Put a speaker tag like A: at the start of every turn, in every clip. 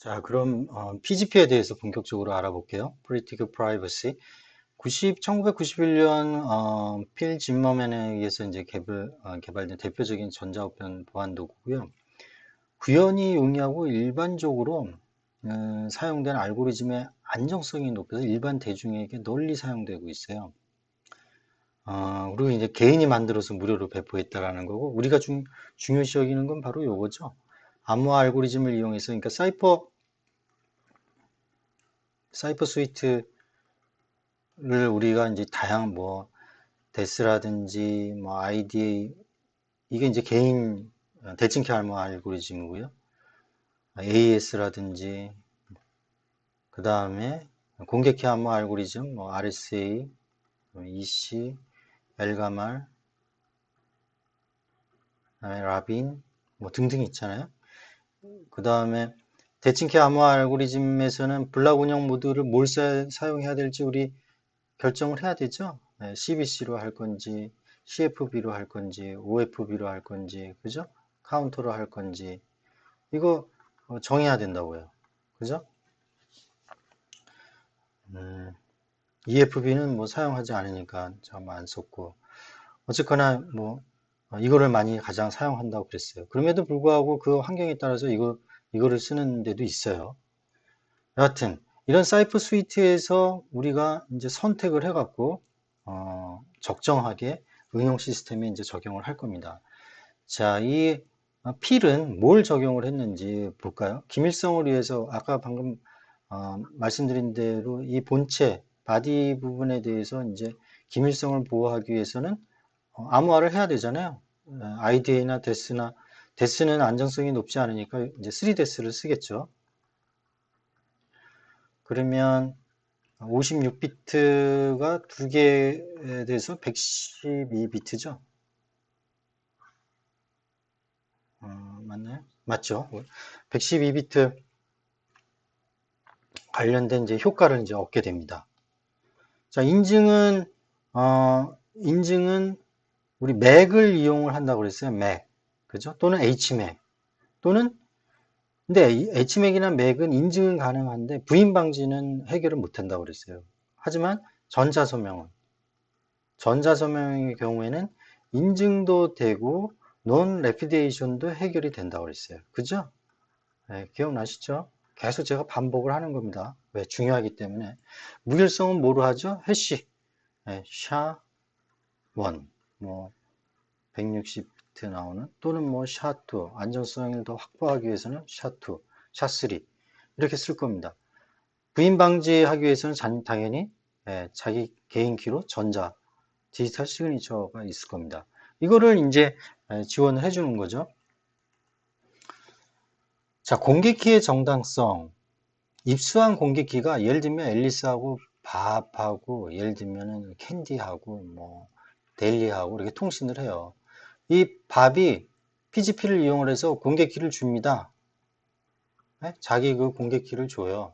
A: 자, 그럼 PGP에 대해서 본격적으로 알아볼게요. Political Privacy. 1991년 필 짐머맨에 의해서 이제 개발된 대표적인 전자우편 보안 도구고요. 구현이 용이하고 일반적으로 사용된 알고리즘의 안정성이 높아서 일반 대중에게 널리 사용되고 있어요. 그리고 이제 개인이 만들어서 무료로 배포했다라는 거고, 우리가 중요시 여기는 건 바로 요거죠. 암호화 알고리즘을 이용해서, 그러니까 사이퍼 스위트를 우리가 이제 다양한 뭐 데스라든지 뭐 IDA, 이게 이제 개인 대칭 암호화 알고리즘이고요. AES라든지 그 다음에 공개키 암호화 알고리즘 뭐 RSA, EC, 엘가말, 그다음에 라빈 뭐 등등 있잖아요. 그 다음에 대칭키 암호화 알고리즘에서는 블락 운영 모드를 뭘 사용해야 될지 우리 결정을 해야 되죠. CBC로 할 건지, CFB로 할 건지, OFB로 할 건지, 그죠? 카운터로 할 건지, 이거 정해야 된다고요. 그죠? EFB는 뭐 사용하지 않으니까 참 안 썼고, 어쨌거나 뭐, 이거를 많이 가장 사용한다고 그랬어요. 그럼에도 불구하고 그 환경에 따라서 이거를 쓰는 데도 있어요. 여하튼, 이런 사이퍼 스위트에서 우리가 이제 선택을 해갖고, 적정하게 응용 시스템에 이제 적용을 할 겁니다. 자, 이 필은 뭘 적용을 했는지 볼까요? 기밀성을 위해서 아까 방금 말씀드린 대로 이 본체, 바디 부분에 대해서 이제 기밀성을 보호하기 위해서는 암호화를 해야 되잖아요. IDA나 데스는 안정성이 높지 않으니까 이제 3데스를 쓰겠죠. 그러면 56비트가 두 개에 대해서 112비트죠. 맞나요? 맞죠? 112비트 관련된 이제 효과를 이제 얻게 됩니다. 자, 인증은 우리 맥을 이용을 한다고 그랬어요. 맥. 그죠? 또는 HMAC. 또는, 근데 HMAC이나 맥은 인증은 가능한데 부인 방지는 해결을 못 한다고 그랬어요. 하지만 전자서명의 경우에는 인증도 되고, 논 레피디에이션도 해결이 된다고 그랬어요. 그죠? 네, 기억나시죠? 계속 제가 반복을 하는 겁니다. 왜? 중요하기 때문에. 무결성은 뭐로 하죠? 해시. 네, 샤1, 뭐, 160비트 나오는, 또는 뭐, 샤2, 안정성을 더 확보하기 위해서는 샤2, 샤3, 이렇게 쓸 겁니다. 부인 방지하기 위해서는 당연히, 자기 개인 키로 디지털 시그니처가 있을 겁니다. 이거를 이제 지원을 해주는 거죠. 자, 공개키의 정당성. 입수한 공개키가 예를 들면 앨리스하고 밥하고 예를 들면은 캔디하고 뭐 데일리하고 이렇게 통신을 해요. 이 밥이 PGP를 이용을 해서 공개키를 줍니다. 네? 자기 그 공개키를 줘요.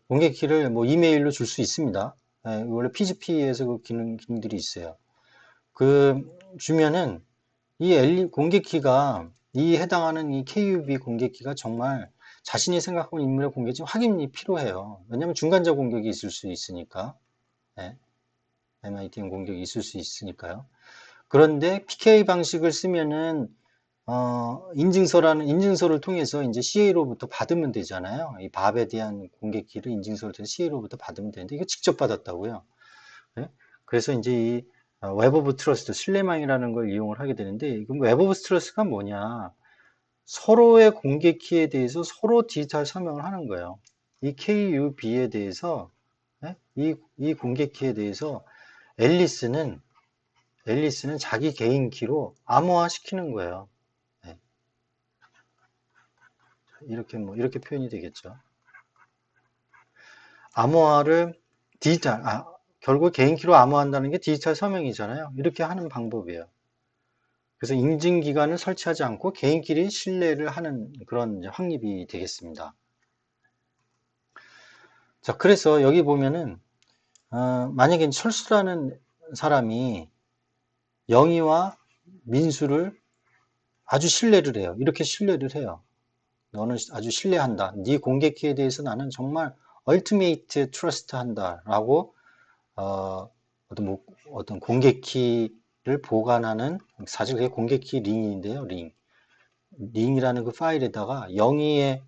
A: 공개키를 뭐 이메일로 줄 수 있습니다. 네, 원래 PGP에서 그 기능들이 있어요. 그 주면은 공개키가 이 해당하는 이 KUB 공개키가 정말 자신이 생각하는 인물의 공개지 확인이 필요해요. 왜냐하면 중간자 공격이 있을 수 있으니까. 네, MITM 공격이 있을 수 있으니까요. 그런데 PK 방식을 쓰면은 인증서를 통해서 이제 CA로부터 받으면 되잖아요. 이 밥에 대한 공개키를 인증서를 통해서 CA로부터 받으면 되는데 이거 직접 받았다고요. 네? 그래서 이제 이 웹 오브 트러스트, 신뢰망이라는 걸 이용을 하게 되는데, 그럼 웹 오브 트러스트가 뭐냐? 서로의 공개키에 대해서 서로 디지털 서명을 하는 거예요. 이 KUB에 대해서, 네? 이 공개키에 대해서 앨리스는, 앨리스는 자기 개인 키로 암호화 시키는 거예요. 네. 이렇게 표현이 되겠죠. 암호화를 디지털, 결국 개인 키로 암호한다는 게 디지털 서명이잖아요. 이렇게 하는 방법이에요. 그래서 인증 기관을 설치하지 않고 개인끼리 신뢰를 하는 그런 확립이 되겠습니다. 자, 그래서 여기 보면은 만약에 철수라는 사람이 영희와 민수를 아주 신뢰를 해요. 이렇게 신뢰를 해요. 너는 아주 신뢰한다. 네 공개키에 대해서 나는 정말 ultimate trust 한다라고 어떤 어떤 공개키를 보관하는 사실 그게 공개키 링인데요. 링이라는 그 파일에다가 영의의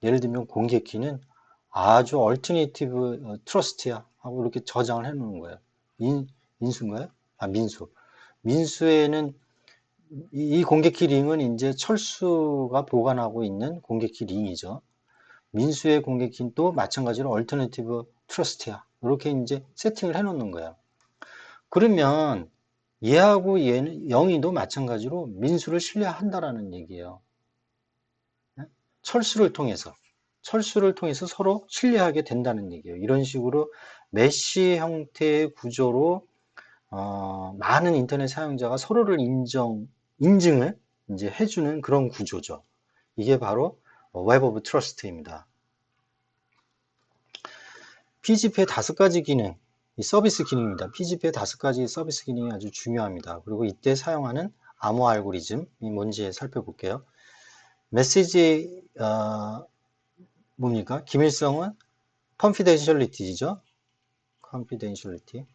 A: 예를 들면 공개키는 아주 얼터네이티브 트러스트야 하고 이렇게 저장을 해 놓는 거예요. 인수인가요? 아, 민수. 민수에는 이 공개키 링은 이제 철수가 보관하고 있는 공개키 링이죠. 민수의 공개키는 또 마찬가지로 얼터네이티브 트러스트야. 이렇게 이제 세팅을 해 놓는 거예요. 그러면 얘하고 얘는 영희도 마찬가지로 민수를 신뢰한다라는 얘기예요. 철수를 통해서 서로 신뢰하게 된다는 얘기예요. 이런 식으로 메쉬 형태의 구조로 많은 인터넷 사용자가 서로를 인증을 이제 해주는 그런 구조죠. 이게 바로 웹 오브 트러스트입니다. PGP의 5가지 기능, 이 서비스 기능입니다. PGP의 5가지 서비스 기능이 아주 중요합니다. 그리고 이때 사용하는 암호 알고리즘이 뭔지 살펴볼게요. 메시지 뭡니까? 기밀성은 confidentiality죠. confidentiality.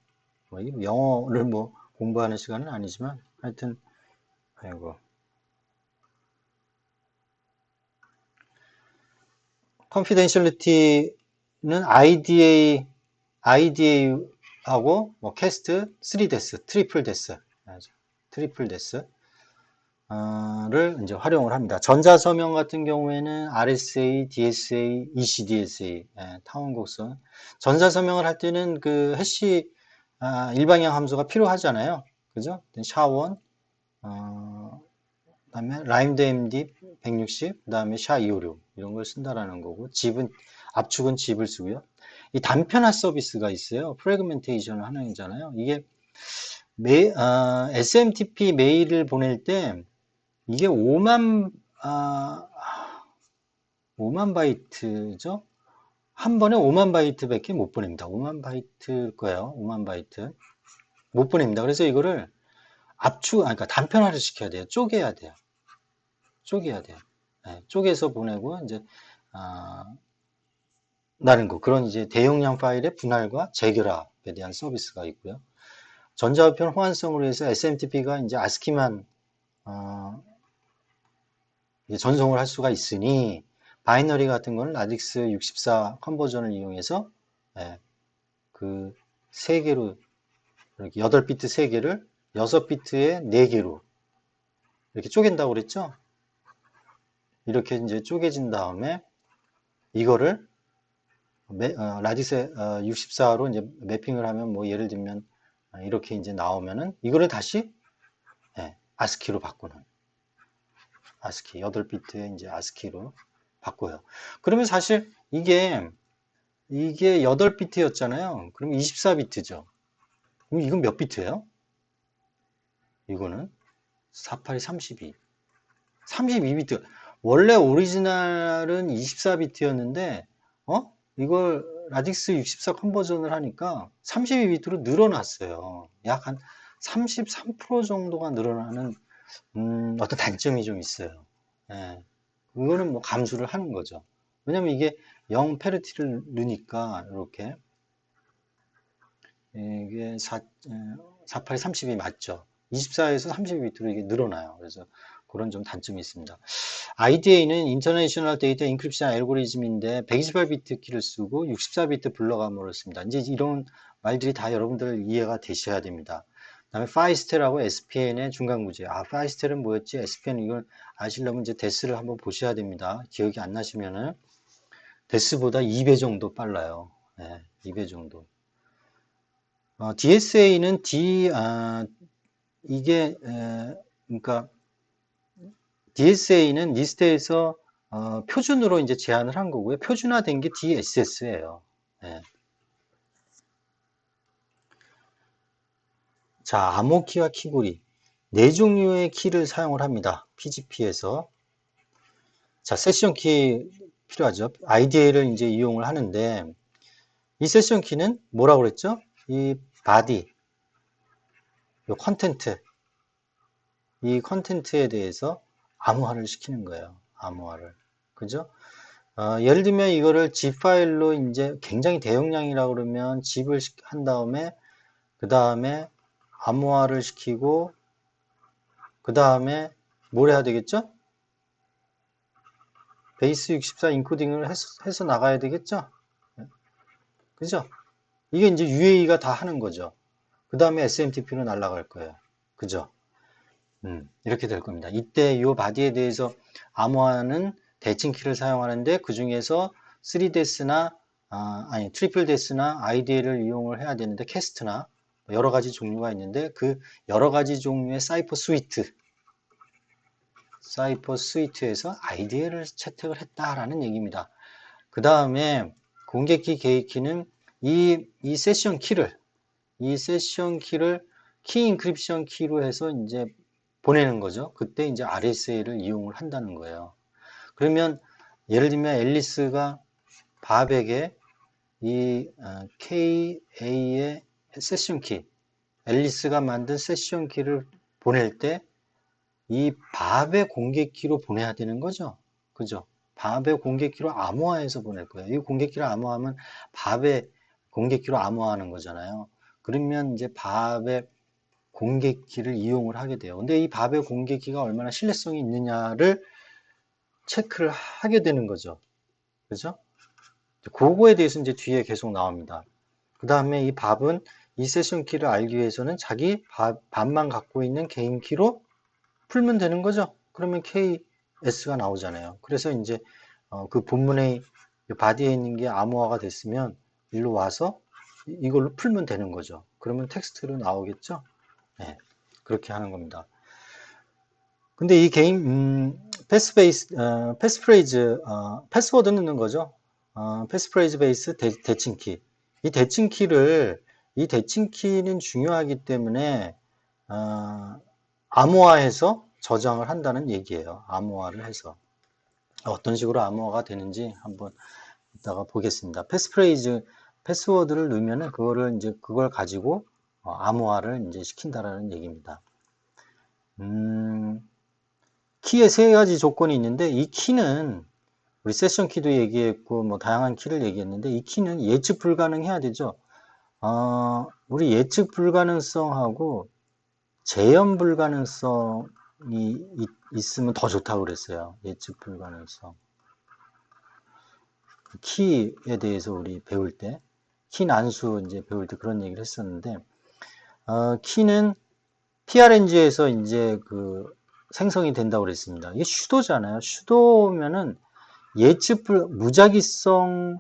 A: 뭐 영어를 뭐 공부하는 시간은 아니지만 하여튼 아이고 confidentiality는 IDA하고 뭐 캐스트 3데스, 트리플 데스 를 이제 활용을 합니다. 전자서명 같은 경우에는 RSA, DSA, ECDSA, 타원 곡선. 전자서명을 할 때는 그 해시 일방향 함수가 필요하잖아요. 그죠? 샤원, 그다음에 라임드MD 160, 그다음에 샤256 이런 걸 쓴다라는 거고, 압축은 집을 쓰고요. 이 단편화 서비스가 있어요. 프래그멘테이션을 하는 거잖아요. 이게 SMTP 메일을 보낼 때 이게 5만 바이트죠? 한 번에 5만 바이트밖에 못 보냅니다. 5만 바이트일 거예요. 5만 바이트. 못 보냅니다. 그래서 이거를 그러니까 단편화를 시켜야 돼요. 쪼개야 돼요. 네, 쪼개서 보내고, 이제, 아, 나는 거. 그런 이제 대용량 파일의 분할과 재결합에 대한 서비스가 있고요. 전자우편 호환성으로 해서 SMTP가 이제 ASCII만, 전송을 할 수가 있으니 바이너리 같은 거는 라딕스 64 컨버전을 이용해서 그 3개로 이렇게 8비트 3개를 6비트에 4개로 이렇게 쪼갠다고 그랬죠? 이렇게 이제 쪼개진 다음에 이거를 라디스 64로 이제 매핑을 하면 뭐 예를 들면 이렇게 이제 나오면은 이거를 다시 아스키로 바꾸는 아스키 8비트의 이제 아스키로 바꿔요. 그러면 사실 이게 8비트였잖아요. 그럼 24비트죠. 그럼 이건 몇 비트예요? 이거는 48이 32. 32비트. 원래 오리지널은 24비트였는데 이걸 라딕스 64 컨버전을 하니까 32비트로 늘어났어요. 약 한 33% 정도가 늘어나는 어떤 단점이 좀 있어요. 예. 그거는 뭐 감수를 하는 거죠. 왜냐면 이게 0 페리티를 넣으니까 이렇게 이게 48이 32 맞죠? 24에서 32비트로 이게 늘어나요. 그래서 그런 좀 단점이 있습니다. IDA는 인터내셔널 데이터 인크립션 알고리즘인데 128비트 키를 쓰고 64비트 블럭암호를 씁니다. 이제 이런 말들이 다 여러분들 이해가 되셔야 됩니다. 그다음에 파이스텔하고 SPN의 중간 구제. 파이스텔은 뭐였지? SPN 이걸 아시려면 이제 데스를 한번 보셔야 됩니다. 기억이 안 나시면은 데스보다 2배 정도 빨라요. 2배 정도. DSA는 이게 그러니까 DSA는 리스트에서 표준으로 이제 제한을 한 거고요. 표준화된 게 DSS예요. 자, 암호키와 키고리. 네 종류의 키를 사용을 합니다. PGP에서. 자, 세션 키 필요하죠. IDA를 이제 이용을 하는데, 이 세션 키는 뭐라고 그랬죠? 이 바디, 이 컨텐트, 이 컨텐트에 대해서 암호화를 시키는 거예요. 암호화를. 그죠? 예를 들면 이거를 zip 파일로 이제 굉장히 대용량이라고 그러면 zip을 한 다음에 그 다음에 암호화를 시키고 그 다음에 뭘 해야 되겠죠? 베이스 64 인코딩을 해서 나가야 되겠죠? 그죠? 이게 이제 UAE가 다 하는 거죠. 그 다음에 SMTP로 날아갈 거예요. 그죠? 이렇게 될 겁니다. 이때 이 바디에 대해서 암호화는 대칭키를 사용하는데 그 중에서 3데스나 아니 트리플 데스나 IDL을 이용을 해야 되는데 캐스트나 여러 가지 종류가 있는데 그 여러 가지 종류의 사이퍼 스위트에서 IDL을 채택을 했다라는 얘기입니다. 그 다음에 공개키 개인키는 이 세션 키를 키 인크립션 키로 해서 이제 보내는 거죠. 그때 이제 RSA를 이용을 한다는 거예요. 그러면 예를 들면 앨리스가 밥에게 이 KA의 세션 키, 앨리스가 만든 세션 키를 보낼 때 이 밥의 공개키로 보내야 되는 거죠. 그죠? 밥의 공개키로 암호화해서 보낼 거예요. 이 공개키를 암호화하면 밥의 공개키로 암호화하는 거잖아요. 그러면 이제 밥의 공개키를 이용을 하게 돼요. 근데 이 밥의 공개키가 얼마나 신뢰성이 있느냐를 체크를 하게 되는 거죠. 그죠? 그거에 대해서 이제 뒤에 계속 나옵니다. 그 다음에 이 밥은 이 세션 키를 알기 위해서는 자기 밥만 갖고 있는 개인 키로 풀면 되는 거죠. 그러면 KS가 나오잖아요. 그래서 이제 그 본문의 바디에 있는 게 암호화가 됐으면 일로 와서 이걸로 풀면 되는 거죠. 그러면 텍스트로 나오겠죠. 네, 그렇게 하는 겁니다. 근데 이 게임 패스프레이즈 패스워드 넣는 거죠. 패스프레이즈 베이스 대칭키. 이 대칭키는 중요하기 때문에 암호화해서 저장을 한다는 얘기예요. 암호화를 해서 어떤 식으로 암호화가 되는지 한번 이따가 보겠습니다. 패스워드를 넣으면은 그걸 가지고 암호화를 이제 시킨다라는 얘기입니다. 키에 세 가지 조건이 있는데 이 키는 우리 세션 키도 얘기했고 뭐 다양한 키를 얘기했는데 이 키는 예측 불가능해야 되죠. 우리 예측 불가능성하고 재현 불가능성이 있으면 더 좋다고 그랬어요. 예측 불가능성. 키에 대해서 우리 배울 때, 키 난수 이제 배울 때 그런 얘기를 했었는데, 키는 PRNG에서 이제 그 생성이 된다고 그랬습니다. 이게 슈도잖아요. 슈도면은 무작위성하고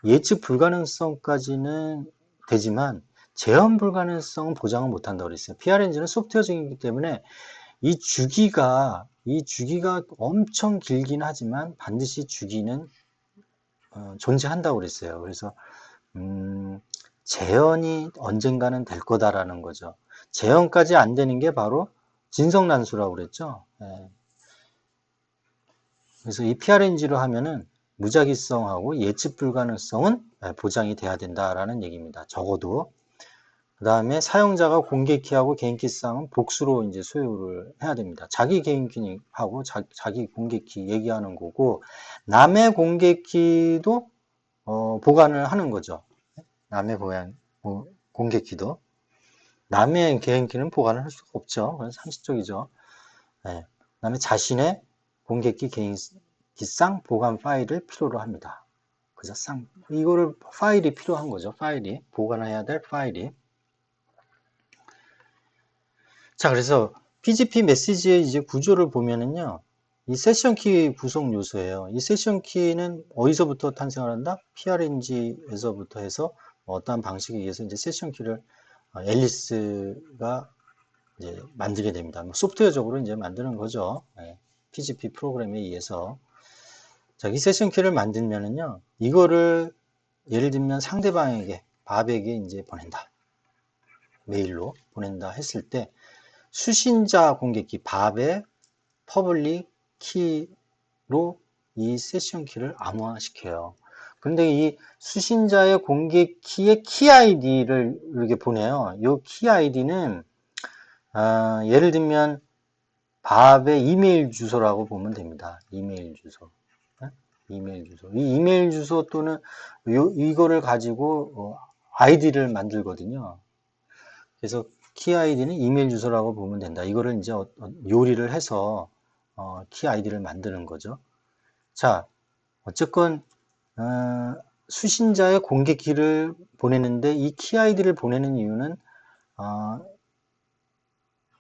A: 예측 불가능성까지는 되지만 재현 불가능성은 보장을 못한다고 그랬어요. PRNG는 소프트웨어적이기 때문에 이 주기가 엄청 길긴 하지만 반드시 주기는 존재한다고 그랬어요. 그래서 재현이 언젠가는 될 거다라는 거죠. 재현까지 안 되는 게 바로 진성난수라고 그랬죠. 예. 그래서 이 PRNG로 하면은 무작위성하고 예측 불가능성은 보장이 돼야 된다라는 얘기입니다. 적어도. 그 다음에 사용자가 공개키하고 개인키쌍은 복수로 이제 소유를 해야 됩니다. 자기 개인키하고 자기 공개키 얘기하는 거고, 남의 공개키도 보관을 하는 거죠. 남의 공개키도. 남의 개인키는 보관을 할 수가 없죠. 그건 상식적이죠. 네. 그다음에 자신의 공개키 개인키쌍 보관 파일을 필요로 합니다. 그죠? 이거를 파일이 필요한 거죠. 파일이 보관해야 될 파일이. 자, 그래서 PGP 메시지의 이제 구조를 보면은요, 이 세션 키 구성 요소예요. 이 세션 키는 어디서부터 탄생을 한다? PRNG에서부터 해서 어떠한 방식에 의해서 이제 세션 키를 앨리스가 이제 만들게 됩니다. 소프트웨어적으로 이제 만드는 거죠. PGP 프로그램에 의해서. 자, 이 세션 키를 만들면은요, 이거를 예를 들면 상대방에게, 밥에게 이제 보낸다. 메일로 보낸다 했을 때, 수신자 공개키 밥의 퍼블릭 키로 이 세션 키를 암호화시켜요. 그런데 이 수신자의 공개키의 키 아이디를 이렇게 보내요. 이 키 아이디는 예를 들면 밥의 이메일 주소라고 보면 됩니다. 이메일 주소. 네? 이메일 주소. 이 이메일 주소 또는 이거를 가지고 아이디를 만들거든요. 그래서 키 아이디는 이메일 주소라고 보면 된다. 이거를 이제 요리를 해서 키 아이디를 만드는 거죠. 자, 어쨌건 수신자의 공개키를 보내는데 이 키 아이디를 보내는 이유는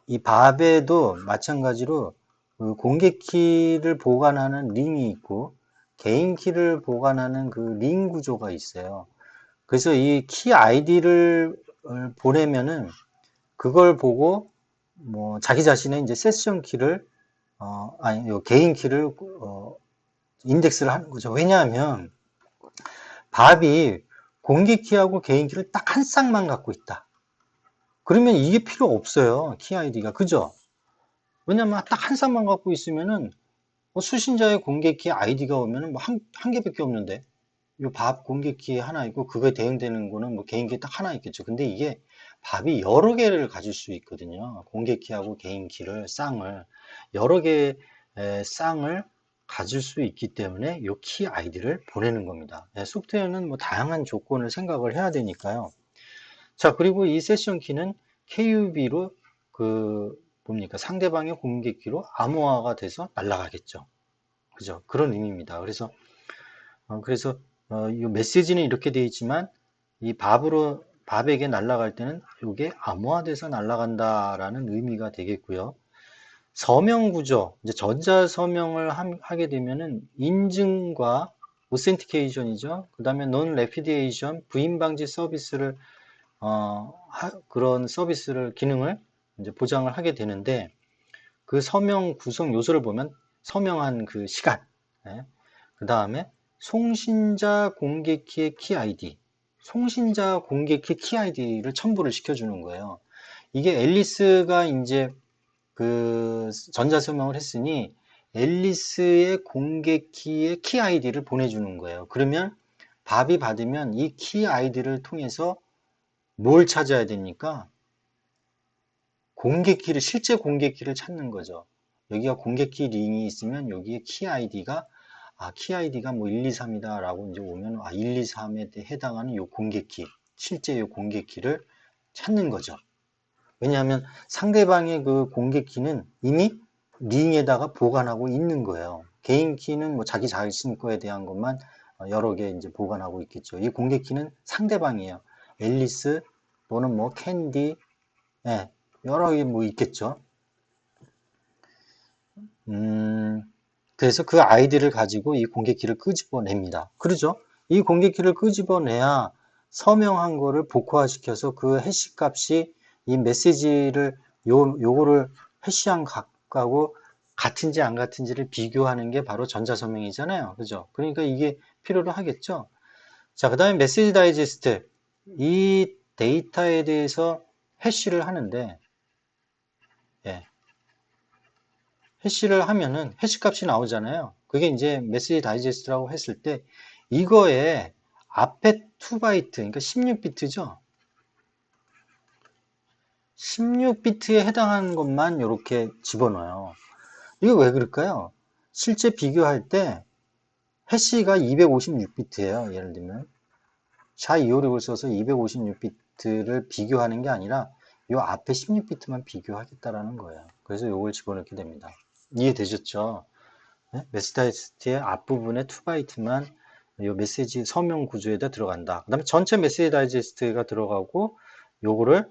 A: 이 밥에도 마찬가지로 그 공개키를 보관하는 링이 있고 개인 키를 보관하는 그 링 구조가 있어요. 그래서 이 키 아이디를 보내면은 그걸 보고 뭐 자기 자신의 이제 세션 키를 아니 요 개인 키를 인덱스를 하는 거죠. 왜냐하면 밥이 공개 키하고 개인 키를 딱 한 쌍만 갖고 있다. 그러면 이게 필요 없어요. 키 아이디가. 그죠? 왜냐면 딱 한 쌍만 갖고 있으면은 수신자의 공개 키 아이디가 오면은 뭐 한 개밖에 없는데 요 밥 공개 키 하나 있고 그거에 대응되는 거는 뭐 개인 키 딱 하나 있겠죠. 근데 이게 밥이 여러 개를 가질 수 있거든요. 공개 키하고 개인 키를 쌍을 여러 개의 쌍을 가질 수 있기 때문에 요 키 아이디를 보내는 겁니다. 소프트웨어는 뭐 다양한 조건을 생각을 해야 되니까요. 자, 그리고 이 세션 키는 KUB로 그 뭡니까 상대방의 공개 키로 암호화가 돼서 날아가겠죠. 그죠? 그런 의미입니다. 그래서 이 메시지는 이렇게 되어 있지만 이 밥에게 날아갈 때는 이게 암호화돼서 날아간다라는 의미가 되겠고요. 서명 구조, 이제 전자 서명을 하게 되면은 인증과 오센티케이션이죠. 그 다음에 논 레피디에이션, 부인 방지 서비스를 그런 서비스를 기능을 이제 보장을 하게 되는데 그 서명 구성 요소를 보면 서명한 그 시간, 그 다음에 송신자 공개키의 키 아이디, 송신자 공개키 키 아이디를 첨부를 시켜주는 거예요. 이게 앨리스가 이제 그 전자서명을 했으니 앨리스의 공개키의 키 아이디를 보내주는 거예요. 그러면 밥이 받으면 이 키 아이디를 통해서 뭘 찾아야 됩니까? 공개키를, 실제 공개키를 찾는 거죠. 여기가 공개키 링이 있으면 여기에 키 아이디가 키 아이디가 뭐 1, 2, 3이다 라고 이제 오면 1, 2, 3에 해당하는 요 공개키, 실제 요 공개키를 찾는 거죠. 왜냐하면 상대방의 그 공개키는 이미 링에다가 보관하고 있는 거예요. 개인 키는 뭐 자기 자신 거에 대한 것만 여러 개 이제 보관하고 있겠죠. 이 공개키는 상대방이에요. 앨리스 또는 뭐 캔디, 예, 여러 개 뭐 있겠죠. 음, 그래서 그 아이디를 가지고 이 공개키를 끄집어냅니다. 그러죠? 이 공개키를 끄집어내야 서명한 거를 복호화시켜서 그 해시 값이 이 메시지를 요거를 해시한 값하고 같은지 안 같은지를 비교하는 게 바로 전자서명이잖아요. 그죠? 그러니까 이게 필요로 하겠죠. 자, 그 다음에 메시지 다이제스트. 이 데이터에 대해서 해시를 하는데, 예, 해시를 하면은 해시 값이 나오잖아요. 그게 이제 메시지 다이제스트라고 했을 때 이거에 앞에 2바이트, 그러니까 16비트죠. 16비트에 해당하는 것만 이렇게 집어넣어요. 이게 왜 그럴까요? 실제 비교할 때 해시가 256비트예요. 예를 들면 SHA-256을 써서 256비트를 비교하는 게 아니라 이 앞에 16비트만 비교하겠다라는 거예요. 그래서 이걸 집어넣게 됩니다. 이해되셨죠? 네? 메시다이제스트의 앞부분에 2바이트만 이 메시지 서명 구조에다 들어간다. 그 다음에 전체 메시지 다이제스트가 들어가고 요거를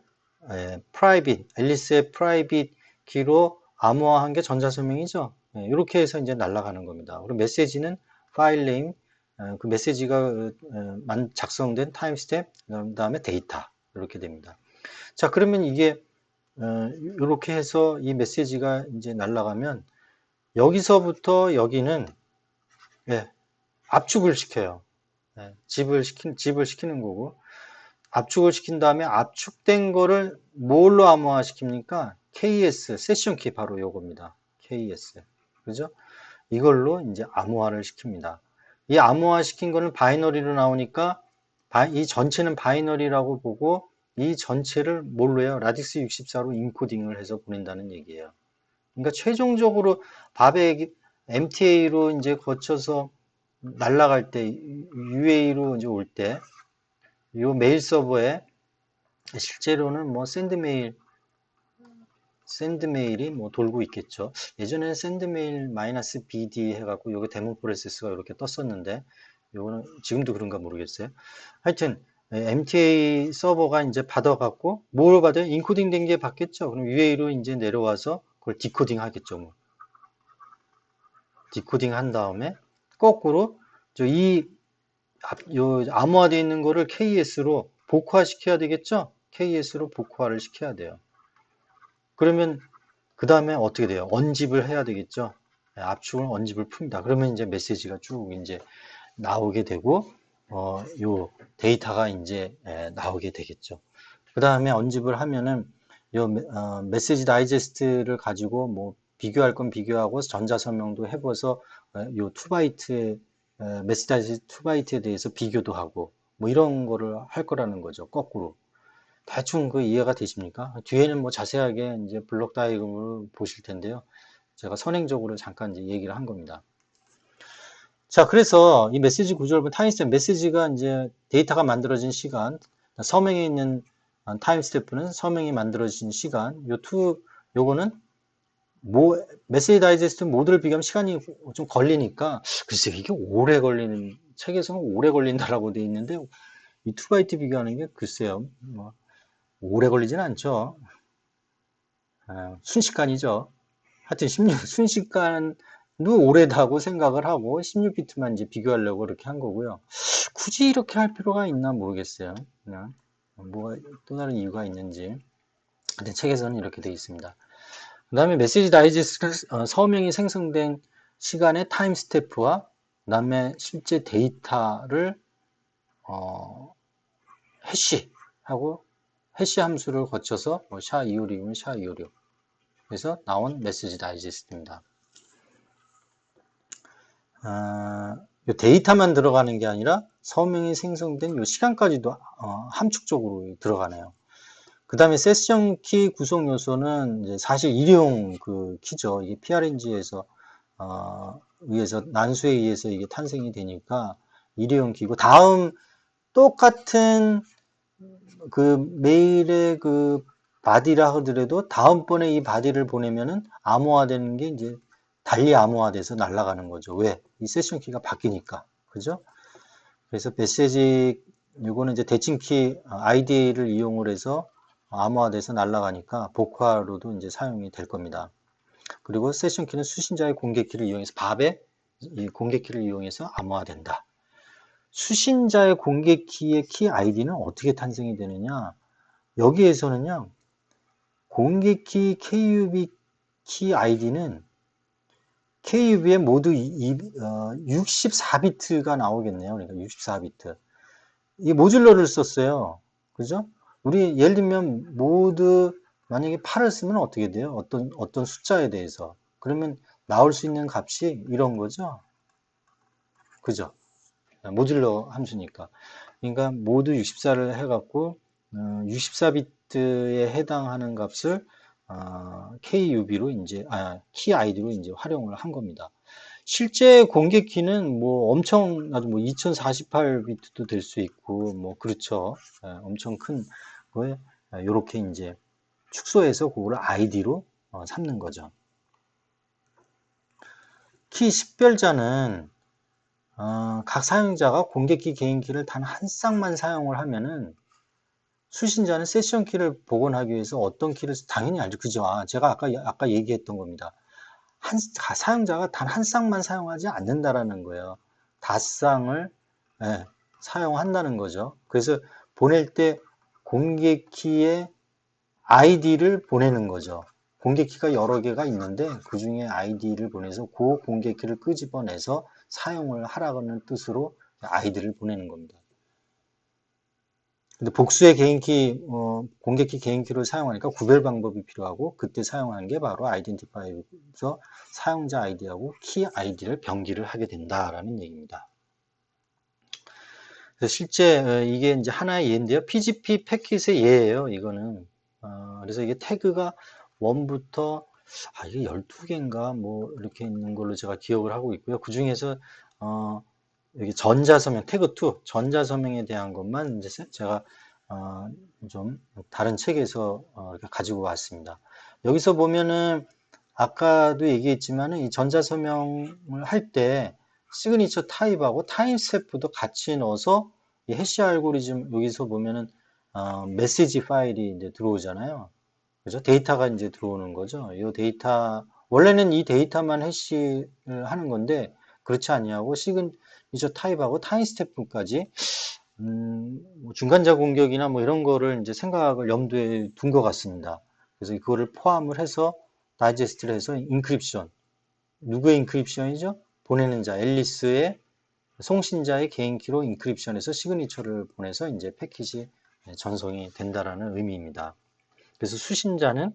A: 프라이빗, 앨리스의 프라이빗 키로 암호화한 게 전자서명이죠. 이렇게 해서 이제 날아가는 겁니다. 그리고 메시지는 파일 네임, 그 메시지가 작성된 타임스탬프, 그 다음에 데이터 이렇게 됩니다. 자, 그러면 이게 이렇게 해서 이 메시지가 이제 날아가면 여기서부터 여기는 압축을 시켜요. 집을 시키는 거고 압축을 시킨 다음에 압축된 거를 뭘로 암호화 시킵니까? KS 세션 키 바로 요겁니다. KS 그죠? 이걸로 이제 암호화를 시킵니다. 이 암호화 시킨 거는 바이너리로 나오니까 이 전체는 바이너리라고 보고 이 전체를 뭘로 해요? 라딕스 64로 인코딩을 해서 보낸다는 얘기예요. 그러니까 최종적으로 밥에 MTA로 이제 거쳐서 날아갈 때, UA로 이제 올 때, 요 메일 서버에 실제로는 뭐 샌드메일이 뭐 돌고 있겠죠. 예전에는 샌드메일 마이너스 BD 해갖고 요게 데모 프로세스가 이렇게 떴었는데 요거는 지금도 그런가 모르겠어요. 하여튼 MTA 서버가 이제 받아갖고 뭘 받아요? 인코딩 된 게 받겠죠. 그럼 UA로 이제 내려와서 그걸 디코딩 하겠죠. 뭐. 디코딩 한 다음에 거꾸로 요 암호화되어 있는 거를 KS로 복화 시켜야 되겠죠? KS로 복화를 시켜야 돼요. 그러면 그 다음에 어떻게 돼요? 언집을 해야 되겠죠? 압축을 언집을 푼다. 그러면 이제 메시지가 쭉 이제 나오게 되고, 요 데이터가 이제 나오게 되겠죠. 그 다음에 언집을 하면은 요 메시지 다이제스트를 가지고 뭐 비교할 건 비교하고 전자 설명도 해봐서 요 2바이트 메시지 다이제스트 2바이트에 대해서 비교도 하고 뭐 이런 거를 할 거라는 거죠. 거꾸로. 대충 그 이해가 되십니까? 뒤에는 뭐 자세하게 이제 블록 다이어그램을 보실 텐데요. 제가 선행적으로 잠깐 이제 얘기를 한 겁니다. 자, 그래서 이 메시지 구조를 보면 타임스탬프 메시지가 이제 데이터가 만들어진 시간, 서명에 있는 타임스탬프는 서명이 만들어진 시간, 요거는 메시지 다이제스트 모두를 비교하면 시간이 좀 걸리니까 글쎄 이게 오래 걸리는 책에서는 오래 걸린다라고 돼 있는데 이 2바이트 비교하는 게 글쎄요 뭐 오래 걸리진 않죠. 순식간이죠. 하여튼 16, 순식간도 오래다고 생각을 하고 16비트만 이제 비교하려고 이렇게 한 거고요. 굳이 이렇게 할 필요가 있나 모르겠어요. 그냥 뭐가 또 다른 이유가 있는지. 근데 책에서는 이렇게 되어 있습니다. 그 다음에 메시지 다이제스트 서명이 생성된 시간의 타임 스태프와 그 다음에 실제 데이터를 해시하고 해시 함수를 거쳐서 뭐 샤256이면 샤256 그래서 나온 메시지 다이제스트입니다. 데이터만 들어가는 게 아니라 서명이 생성된 이 시간까지도 함축적으로 들어가네요. 그 다음에 세션 키 구성 요소는 이제 사실 일회용 그 키죠. 이게 PRNG에서 의해서 난수에 의해서 이게 탄생이 되니까 일회용 키고 다음 똑같은 그 메일의 그 바디라 하더라도 다음번에 이 바디를 보내면은 암호화되는 게 이제 달리 암호화돼서 날아가는 거죠. 왜? 이 세션 키가 바뀌니까. 그죠? 그래서 메시지, 요거는 이제 대칭키 ID를 이용을 해서 암호화돼서 날아가니까 복화로도 이제 사용이 될 겁니다. 그리고 세션 키는 수신자의 공개키를 이용해서 밥의 이 공개키를 이용해서 암호화된다. 수신자의 공개키의 키 아이디는 어떻게 탄생이 되느냐? 여기에서는요, 공개키 KUB 키 아이디는 KUB에 모두 64비트가 나오겠네요. 그러니까 64비트. 이 모듈러를 썼어요. 그죠? 우리 예를 들면 모두 만약에 8을 쓰면 어떻게 돼요? 어떤 숫자에 대해서. 그러면 나올 수 있는 값이 이런 거죠. 그죠? 모듈러 함수니까. 그러니까 모두 64를 해갖고 64비트에 해당하는 값을 KUB로 이제 키 아이디로 이제 활용을 한 겁니다. 실제 공개 키는 뭐 엄청나도 뭐 2048비트도 될 수 있고 뭐 그렇죠. 엄청 큰 거에 이렇게 이제 축소해서 그거를 아이디로 삼는 거죠. 키 식별자는 각 사용자가 공개키 개인키를 단 한 쌍만 사용을 하면은 수신자는 세션 키를 복원하기 위해서 어떤 키를 당연히 알죠. 그죠? 제가 아까 얘기했던 겁니다. 사용자가 단 한 쌍만 사용하지 않는다라는 거예요. 5쌍을 사용한다는 거죠. 그래서 보낼 때 공개키의 아이디를 보내는 거죠. 공개키가 여러 개가 있는데 그 중에 아이디를 보내서 그 공개키를 끄집어내서 사용을 하라는 뜻으로 아이디를 보내는 겁니다. 근데 복수의 개인키, 공개키 개인키를 사용하니까 구별 방법이 필요하고 그때 사용한 게 바로 아이덴티파이에서 사용자 아이디하고 키 아이디를 병기를 하게 된다라는 얘기입니다. 그래서 실제 이게 이제 하나의 예인데요. PGP 패킷의 예예요. 이거는. 그래서 이게 태그가 1부터 이게 12개인가 뭐 이렇게 있는 걸로 제가 기억을 하고 있고요. 그 중에서 어, 여기 전자서명 태그 2 전자서명에 대한 것만 이제 제가 어, 좀 다른 책에서 이렇게 가지고 왔습니다. 여기서 보면은 아까도 얘기했지만은 이 전자서명을 할 때 시그니처 타입하고 타임 스탬프도 같이 넣어서 이 해시 알고리즘 여기서 보면은 메시지 파일이 이제 들어오잖아요. 그죠? 데이터가 이제 들어오는 거죠. 이 데이터, 원래는 이 데이터만 해시를 하는 건데, 그렇지 아니하고, 시그니처 타입하고 타임 스탬프까지, 뭐 중간자 공격이나 뭐 이런 거를 이제 생각을 염두에 둔 것 같습니다. 그래서 그거를 포함을 해서, 다이제스트를 해서 인크립션. 누구의 인크립션이죠? 보내는 자, 앨리스의 송신자의 개인키로 인크립션해서 시그니처를 보내서 이제 패킷이 전송이 된다라는 의미입니다. 그래서 수신자는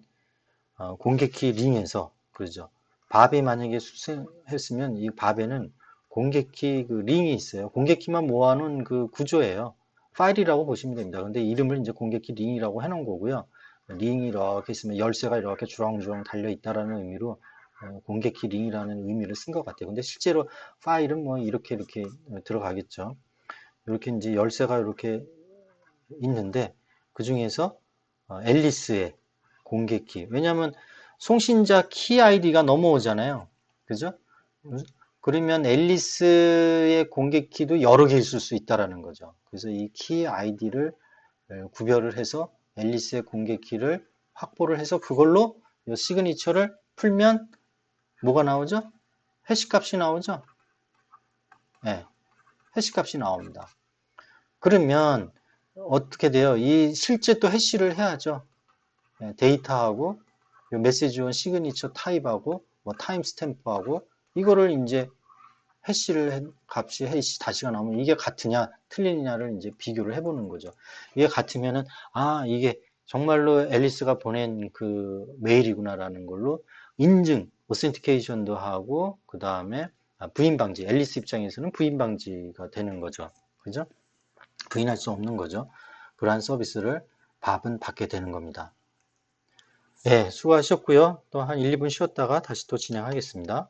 A: 공개키 링에서 그러죠. 밥에 만약에 수신했으면 이 밥에는 공개키 그 링이 있어요. 공개키만 모아놓은 그 구조예요. 파일이라고 보시면 됩니다. 근데 이름을 이제 공개키 링이라고 해놓은 거고요. 링이 이렇게 있으면 열쇠가 이렇게 주렁주렁 달려 있다라는 의미로 공개키 링이라는 의미를 쓴 것 같아요. 근데 실제로 파일은 뭐 이렇게 들어가겠죠. 이렇게 이제 열쇠가 이렇게 있는데 그 중에서 앨리스의 공개키. 왜냐하면 송신자 키 아이디가 넘어오잖아요. 그죠? 그러면 앨리스의 공개키도 여러 개 있을 수 있다라는 거죠. 그래서 이 키 아이디를 구별을 해서 앨리스의 공개키를 확보를 해서 그걸로 이 시그니처를 풀면 뭐가 나오죠? 해시 값이 나오죠? 네, 해시 값이 나옵니다. 그러면 어떻게 돼요? 이 실제 또 해시를 해야죠. 데이터하고 메시지온 시그니처 타입하고 뭐 타임 스탬프하고 이거를 이제 해시를 값이 해시 다시가 나오면 이게 같으냐 틀리냐를 이제 비교를 해보는 거죠. 이게 같으면은 이게 정말로 앨리스가 보낸 그 메일이구나라는 걸로 인증, 오센티케이션도 하고 그 다음에 부인 방지, 앨리스 입장에서는 부인 방지가 되는 거죠. 그죠? 부인할 수 없는 거죠. 그러한 서비스를 밥은 받게 되는 겁니다. 네, 수고하셨고요. 또 한 1, 2분 쉬었다가 다시 또 진행하겠습니다.